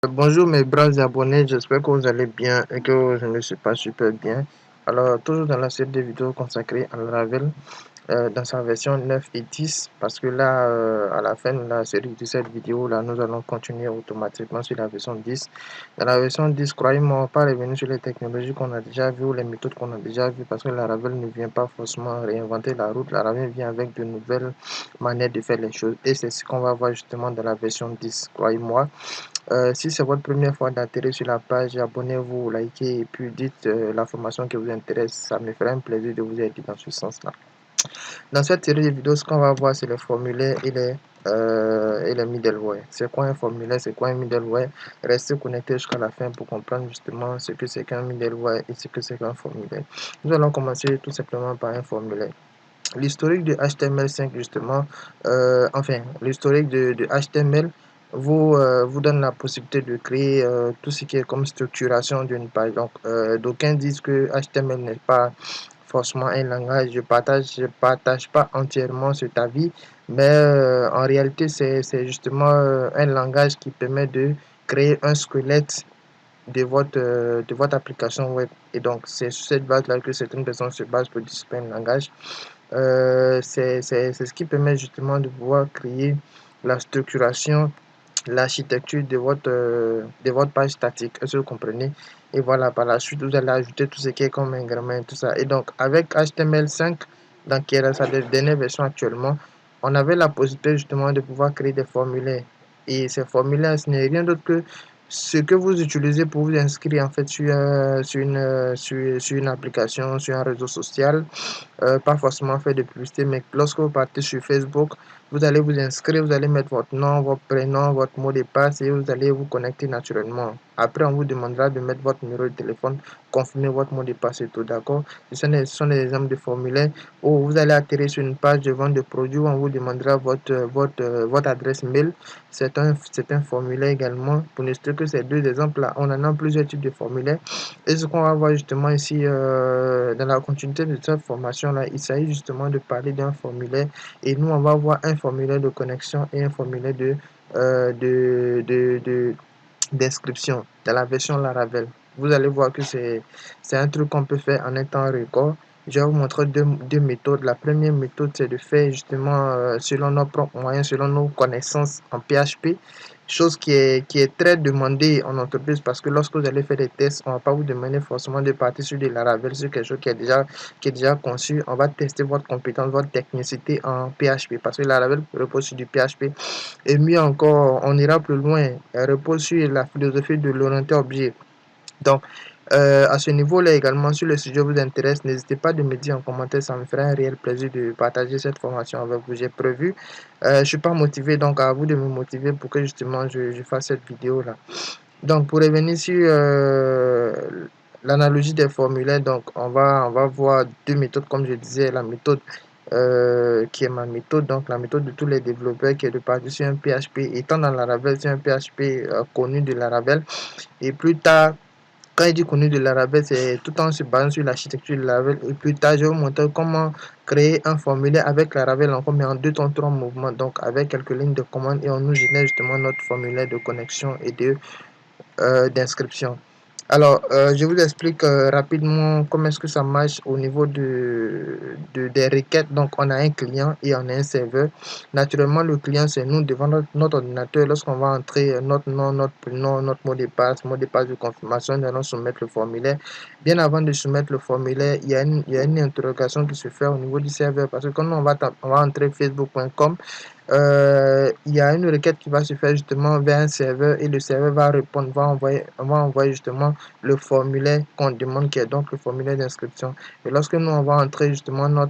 Bonjour mes braves abonnés, j'espère que vous allez bien et que je ne suis pas super bien. Alors, toujours dans la série de vidéos consacrée à Laravel, dans sa version 9 et 10, parce que là, à la fin de la série de cette vidéo, là, nous allons continuer automatiquement sur la version 10. Dans la version 10, croyez-moi, on va pas revenir sur les technologies qu'on a déjà vues ou les méthodes qu'on a déjà vues, parce que Laravel ne vient pas forcément réinventer la route. Laravel vient avec de nouvelles manières de faire les choses, et c'est ce qu'on va voir justement dans la version 10, croyez-moi. Si c'est votre première fois d'atterrir sur la page, abonnez-vous, likez et puis dites la formation qui vous intéresse. Ça me ferait un plaisir de vous aider dans ce sens-là. Dans cette série de vidéos, ce qu'on va voir, c'est les formulaires et les middleware. C'est quoi un formulaire, c'est quoi un middleware? Restez connectés jusqu'à la fin pour comprendre justement ce que c'est qu'un middleware et ce que c'est qu'un formulaire. Nous allons commencer tout simplement par un formulaire. L'historique de HTML5 justement, l'historique de HTML vous donne la possibilité de créer tout ce qui est comme structuration d'une page. Donc, d'aucuns disent que HTML n'est pas forcément un langage. Je partage pas entièrement cet avis, mais en réalité, c'est justement un langage qui permet de créer un squelette de votre application web. Et donc, c'est sur cette base-là que certaines personnes se basent pour développer un langage. C'est ce qui permet justement de pouvoir créer la structuration, l'architecture de votre page statique. Est-ce que vous comprenez? Et voilà, par la suite, vous allez ajouter tout ce qui est comme ingrément et tout ça. Et donc, avec HTML5, donc, qui est sa dernière version actuellement, on avait la possibilité justement de pouvoir créer des formulaires. Et ces formulaires, ce n'est rien d'autre que ce que vous utilisez pour vous inscrire en fait sur une application, sur un réseau social. Pas forcément faire de publicité, mais lorsque vous partez sur Facebook, vous allez vous inscrire, vous allez mettre votre nom, votre prénom, votre mot de passe et vous allez vous connecter naturellement. Après, on vous demandera de mettre votre numéro de téléphone, confirmer votre mot de passe et tout, d'accord? Ce sont des exemples de formulaires où vous allez atterrir sur une page de vente de produits où on vous demandera votre adresse mail. C'est un formulaire également. Pour ne citer que ces deux exemples-là, on en a plusieurs types de formulaires. Et ce qu'on va voir justement ici dans la continuité de cette formation-là, il s'agit justement de parler d'un formulaire. Et nous, on va voir un formulaire de connexion et un formulaire d'inscription dans la version Laravel. Vous allez voir que c'est un truc qu'on peut faire en un temps record. Je vais vous montrer deux méthodes. La première méthode, c'est de faire justement selon nos propres moyens, selon nos connaissances en PHP. Chose qui est très demandée en entreprise parce que lorsque vous allez faire des tests, on ne va pas vous demander forcément de partir sur de Laravel, sur quelque chose qui est déjà conçu. On va tester votre compétence, votre technicité en PHP parce que Laravel repose sur du PHP. Et mieux encore, on ira plus loin. Elle repose sur la philosophie de l'orienté objet. Donc, à ce niveau-là également, si le sujet vous intéresse, n'hésitez pas de me dire en commentaire, ça me ferait un réel plaisir de partager cette formation avec vous. J'ai prévu, je suis pas motivé, donc à vous de me motiver pour que justement je fasse cette vidéo-là. Donc, pour revenir sur l'analogie des formulaires, donc on va voir deux méthodes, comme je disais, la méthode qui est ma méthode, donc la méthode de tous les développeurs qui est de partir sur un PHP, étant dans Laravel, c'est un PHP connu de Laravel, et plus tard, quand il dit connu de Laravel, c'est tout en se basant sur l'architecture de Laravel. Et plus tard, je vais vous montrer comment créer un formulaire avec Laravel encore, mais en deux temps trois mouvements. Donc, avec quelques lignes de commande et on nous génère justement notre formulaire de connexion et d'inscription. Alors, je vous explique rapidement comment est-ce que ça marche au niveau des requêtes. Donc, on a un client et on a un serveur. Naturellement, le client, c'est nous devant notre ordinateur. Lorsqu'on va entrer notre nom, notre prénom, notre mot de passe de confirmation, nous allons soumettre le formulaire. Bien avant de soumettre le formulaire, il y a une interrogation qui se fait au niveau du serveur. Parce que quand on va entrer facebook.com, il y a une requête qui va se faire justement vers un serveur et le serveur va répondre, on va envoyer justement le formulaire qu'on demande qui est donc le formulaire d'inscription. Et lorsque nous on va entrer justement nos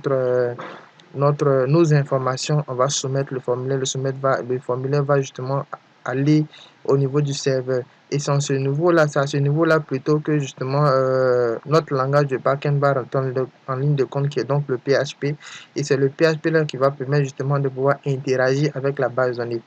informations, on va soumettre le formulaire, le formulaire va justement aller au niveau du serveur. Et c'est à ce niveau-là plutôt que justement notre langage de backend va rentrer en ligne de compte qui est donc le PHP. Et c'est le PHP là qui va permettre justement de pouvoir interagir avec la base de données.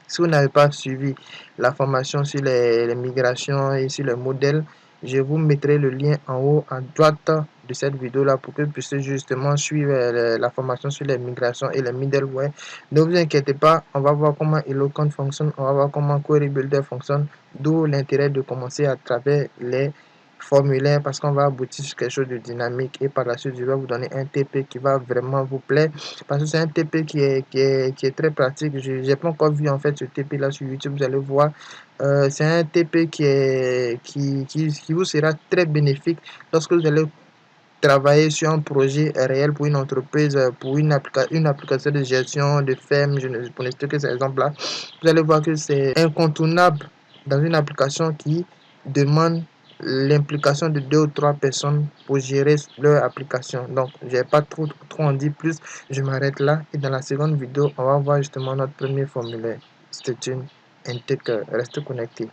Si vous n'avez pas suivi la formation sur les migrations et sur les modèles, Je vous mettrai le lien en haut à droite de cette vidéo là pour que vous puissiez justement suivre la formation sur les migrations et les middleware. Ne vous inquiétez pas, on va voir comment Eloquent fonctionne, on va voir comment Query Builder fonctionne, d'où l'intérêt de commencer à travers les formulaire parce qu'on va aboutir sur quelque chose de dynamique et par la suite je vais vous donner un TP qui va vraiment vous plaire parce que c'est un TP qui est très pratique. Je n'ai pas encore vu en fait ce TP là sur YouTube, vous allez voir. C'est un TP qui vous sera très bénéfique lorsque vous allez travailler sur un projet réel pour une entreprise, pour une application de gestion de ferme, pour ne citer que ces exemples-là. Vous allez voir que c'est incontournable dans une application qui demande l'implication de 2 ou 3 personnes pour gérer leur application. Donc, je vais pas trop en dire plus. Je m'arrête là. Et dans la seconde vidéo, on va voir justement notre premier formulaire. C'était une Intec. Restez connecté.